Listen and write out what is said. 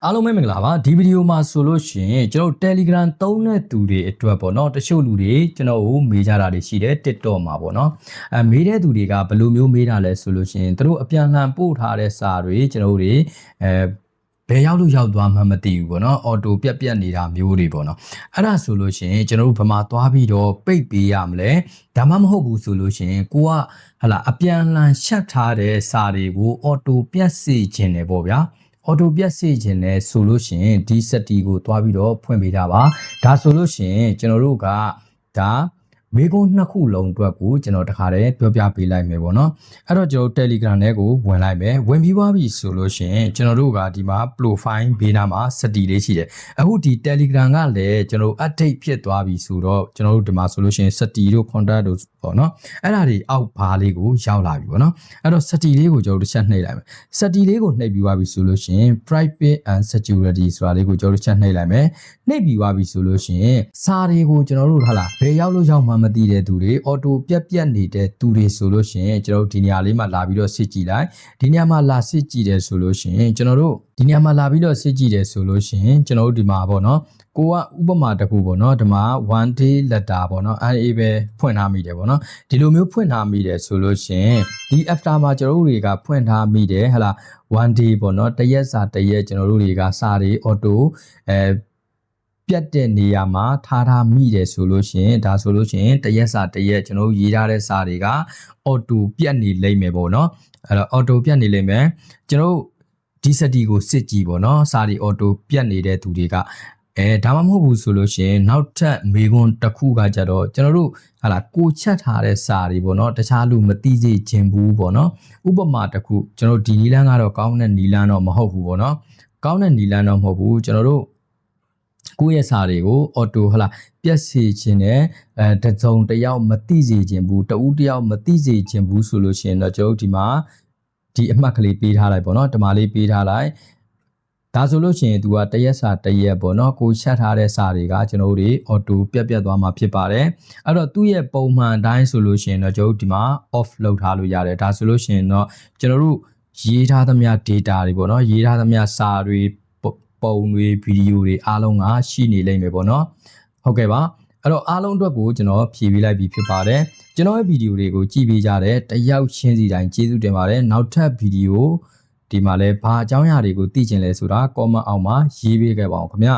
အားလုံးပဲမင်္ဂလာပါဒီဗီဒီယိုမှာဆိုလို့ရှိရင်ကျွန်တော် Telegram သုံးတဲ့သူတွေအတွက်ပေါ့နော်တချို့လူတွေကျွန်တော်ကိုမေးကြတာတွေရှိတယ် TikTok မှာပေါ့နော်မေးတဲ့သူတွေကဘယ်လိုမျိုးမေးတာလဲဆိုလို့ရှိရင်တို့အပြန်လှန်ပို့ထားတဲ့စာတွေကျွန်တော်တွေဘယ်ရောက်လို့ရောက်သွားမှမသိဘူးပေါ့နော်အော်တိုပြက်နေတာမျိုးတွေပေါ့နော်အဲ့ဒါဆိုလို့ရှိရင်ကျွန်တော်တို့ဘယ်မှာသွားပြီးတော့ပိတ်ပေးရမလဲဒါမှမဟုတ်ဘူးဆိုလို့ရှိရင်ကိုကဟလာအပြန်လှန်ရှက်ထားတဲ့စာတွေကိုအော်တိုပြက်စေခြင်းတယ်ပေါ့ဗျာအော်တိုပြက်စေခြင်းလဲဆိုလို့ရှိရင်ဒီစက်တီကိုတွားပြီးတော့ဖွင့်ပေးတာပါဒါဆိုလို့ရှိရင်ကျွန်တော်တို့ကဒါမေကွန်းနှစ်ခုလုံးအတွက်ကိုကျွန်တော်တခါတည်းပြောပြပေးလိုက်မယ်ပေါ့နော်အဲ့တော့ကျွန်တော် Telegram ထဲကိုဝင်လိုက်မယ်ဝင်ပြီးသွားပြီဆိုလို့ရှိရင်ကျွန်တော်တို့ကဒီမှာ profile ဘေးနားမှာစက်တီလေးရှိတယ်အခုဒီ Telegram ကလည်းကျွန်တော် update ဖြစ်သွားပြီဆိုတော့ကျွန်တော်တို့ဒီမှာဆိုလို့ရှိရင်စက်တီတို့ contact တို့ပေါ့နော်အဲ့ဒါတွေအောက်ဘားလေးကိုရောက်လာပြီပေါ့နော်အဲ့တော့စက်တီလေးကိုကျွန်တော်တို့တစ်ချက်နှိပ်လိုက်မယ်စက်တီလေးကိုနှိပ်ပြီးသွားပြီဆိုလို့ရှိရင် private and security ဆိုတာလေးကိုကျွန်တော်တို့တစ်ချက်နှိပ်လိုက်မယ်နှိပ်ပြီးသွားပြီဆိုလို့ရှိရင်စာတွေကိုကျွန်တော်တို့ဟာလားဘယ်ရောက်လို့ရောက်မှမသိတဲ့သူတွေအော်တိုပြက်နေတဲ့သူတွေဆိုလို့ရှိရင်ကျွန်တော်တို့ဒီနေရာလေးမှာလာပြီးတော့စစ်ကြည့်လိုက်ဒီနေရာမှာလာစစ်ကြည့်တယ်ဆိုလို့ရှိရင်ကျွန်တော်တို့ဒီနေရာမှာလာပြီးတော့စစ်ကြည့်တယ်ဆိုလို့ရှိရင်ကျွန်တော်တို့ဒီမှာပေါ့နော်ကိုကဥပမာတစ်ခုပေါ့နော်ဒီမှာ one day letter ပေါ့နော်အဲပဲဖွင့်ထားမိတယ်ပေါ့နော်ဒီလိုမျိုးဖွင့်ထားမိတယ်ဆိုလို့ရှိရင်ဒီ after မှာကျွန်တော်တို့တွေကဖွင့်ထားမိတယ်ဟလာ one day ပေါ့နော်တရက်စာတရက်ကျွန်တော်တို့တွေကစာတွေ auto ပြတ်တဲ့နေရာမှာထားမိတယ်ဆိုလို့ရှိရင်ဒါဆိုလို့ရှိရင်တရက်စာတရက်ကျွန်တော်တို့ရေးထားတဲ့စာတွေက auto ပြတ်နေလိမ့်မယ်ပေါ့နော်အဲ့တော့ auto ပြတ်နေလိမ့်မယ်ကျွန်တော်ဒီစက်တီကိုစစ်ကြည့်ပေါ့နော်စာတွေ auto ပြတ်နေတဲ့သူတွေကဒါမှမဟုတ်ဘူးဆိုလို့ရှိရင်နောက်ထပ်မေခွန်းတစ်ခုကကြတော့ကျွန်တော်တို့ဟာလာကိုချက်ထားတဲ့စာတွေပေါ့နော်တခြားလူမသိစေချင်ဘူးပေါ့နော်ဥပမာတစ်ခုကျွန်တော်ဒီနီလန်းကတော့ကောင်းတဲ့နီလန်းတော့မဟုတ်ဘူးပေါ့နော်ကောင်းတဲ့နီလန်းတော့မဟုတ်ဘူးကျွန်တော်တို့ကိုယ့်ရဲ့စာတွေကိုအော်တိုဟလာပြက်စီခြင်းနဲ့တစုံတယောက်မသိစေခြင်းဘူးတဦးတယောက်မသိစေခြင်းဘူးဆိုလို့ရှိရင်တော့ကျွန်တော်ဒီမှာဒီအမှတ်ကလေးပေးထားလိုက်ပေါ့နော်ဒီမှာလေးပေးထားလိုက်ဒါဆိုလို့ရှိရင် तू ကတရက်စာတရက်ပေါ့နော်ကိုချက်ထားတဲ့စာတွေကကျွန်တော်တို့တွေအော်တိုပြက်သွားမှာဖြစ်ပါတယ်အဲ့တော့သူ့ရဲ့ပုံမှန်အတိုင်းဆိုလို့ရှိရင်တော့ကျွန်တော်ဒီမှာ off လုပ်ထားလို့ရတယ်ဒါဆိုလို့ရှိရင်တော့ကျွန်တော်တို့ရေးထားသမျှ data တွေပေါ့နော်ရေးထားသမျှစာတွေပုံတွေဗီဒီယိုတွေအားလုံးကရှိနေလိမ့်မယ်ပေါ့နော်ဟုတ်ကဲ့ပါအဲ့တော့အားလုံးအတွက်ကိုကျွန်တော်ဖြည့်ပေးလိုက်ပြီးဖြစ်ပါတယ်ကျွန်တော်ရဲ့ဗီဒီယိုတွေကိုကြည့်ပေးကြတဲ့တယောက်ချင်းစီတိုင်းကျေးဇူးတင်ပါတယ်နောက်ထပ်ဗီဒီယိုဒီမှာလဲဘာအကြောင်းအရာတွေကိုသိချင်လဲဆိုတာ comment အောက်မှာရေးပေးခဲ့ပါအောင်ခင်ဗျ